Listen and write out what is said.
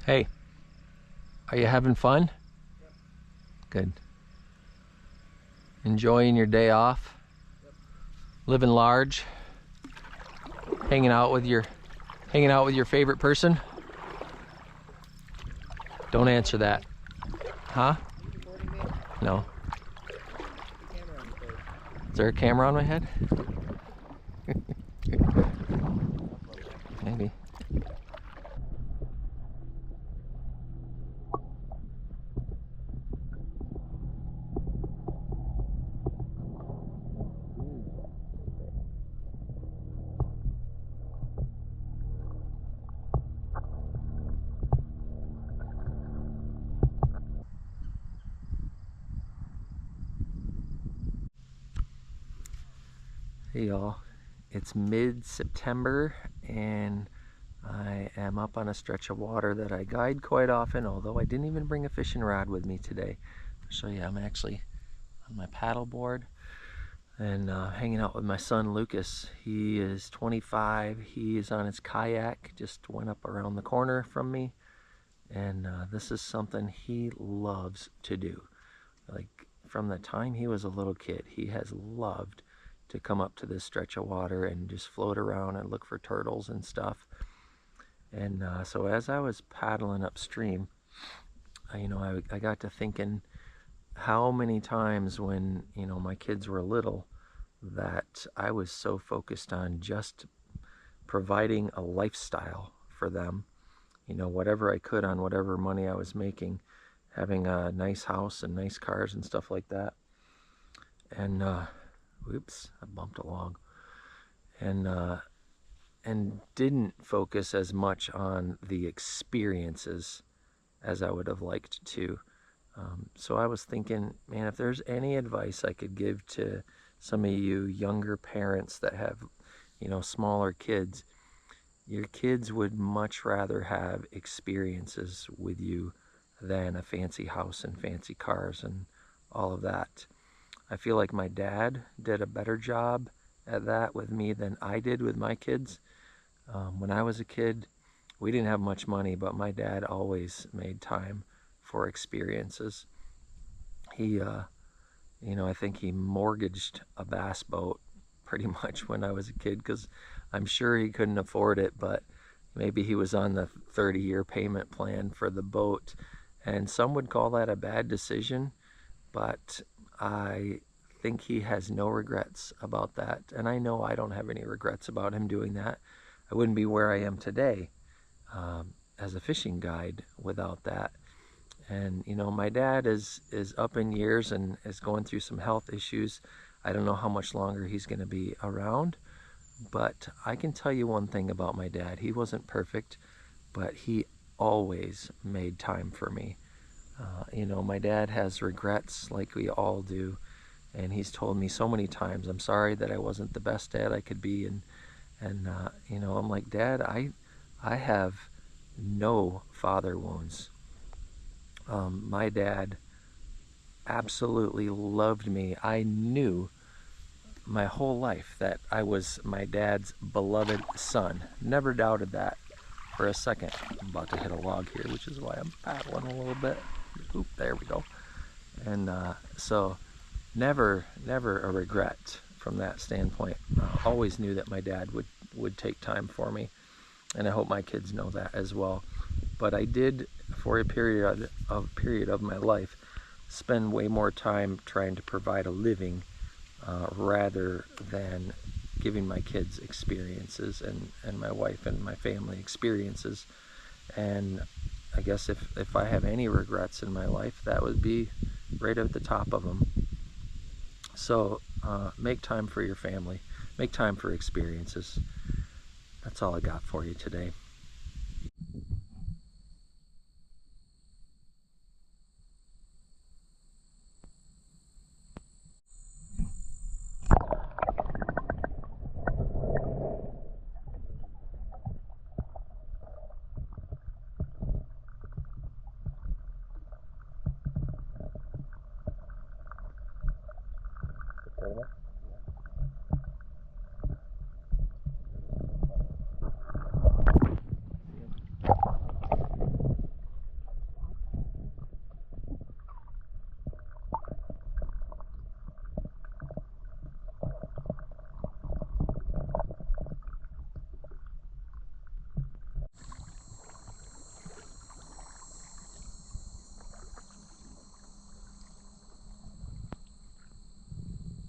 Hey, are you having fun? Good. Enjoying your day off? Living large? Hanging out with your favorite person? Don't answer that. Huh? No. Is there a camera on my head? Maybe. Hey y'all, it's mid-September and I am up on a stretch of water that I guide quite often, although I didn't even bring a fishing rod with me today. I'll show you, I'm actually on my paddle board and hanging out with my son Lucas. He is 25, he is on his kayak, just went up around the corner from me, and this is something he loves to do. Like from the time he was a little kid, he has loved to come up to this stretch of water and just float around and look for turtles and stuff. And so as I was paddling upstream, I got to thinking how many times when my kids were little that I was so focused on just providing a lifestyle for them, whatever I could on whatever money I was making, having a nice house and nice cars and stuff like that. And oops, I bumped a log. And didn't focus as much on the experiences as I would have liked to. So I was thinking, man, if there's any advice I could give to some of you younger parents that have, smaller kids, your kids would much rather have experiences with you than a fancy house and fancy cars and all of that. I feel like my dad did a better job at that with me than I did with my kids. When I was a kid, we didn't have much money, but my dad always made time for experiences. He, I think he mortgaged a bass boat pretty much when I was a kid, because I'm sure he couldn't afford it, but maybe he was on the 30-year payment plan for the boat. And some would call that a bad decision, but I think he has no regrets about that. And I know I don't have any regrets about him doing that. I wouldn't be where I am today as a fishing guide without that. And my dad is up in years and is going through some health issues. I don't know how much longer he's going to be around, but I can tell you one thing about my dad. He wasn't perfect, but he always made time for me. My dad has regrets like we all do, and he's told me so many times, I'm sorry that I wasn't the best dad I could be. And I'm like, Dad, I have no father wounds. My dad absolutely loved me. I knew my whole life that I was my dad's beloved son. Never doubted that for a second. I'm about to hit a log here, which is why I'm paddling a little bit. Oop, there we go. And so never a regret from that standpoint. Always knew that my dad would take time for me, and I hope my kids know that as well. But I did, for a period of my life, spend way more time trying to provide a living rather than giving my kids experiences and my wife and my family experiences. And I guess if I have any regrets in my life, that would be right at the top of them. So make time for your family. Make time for experiences. That's all I got for you today.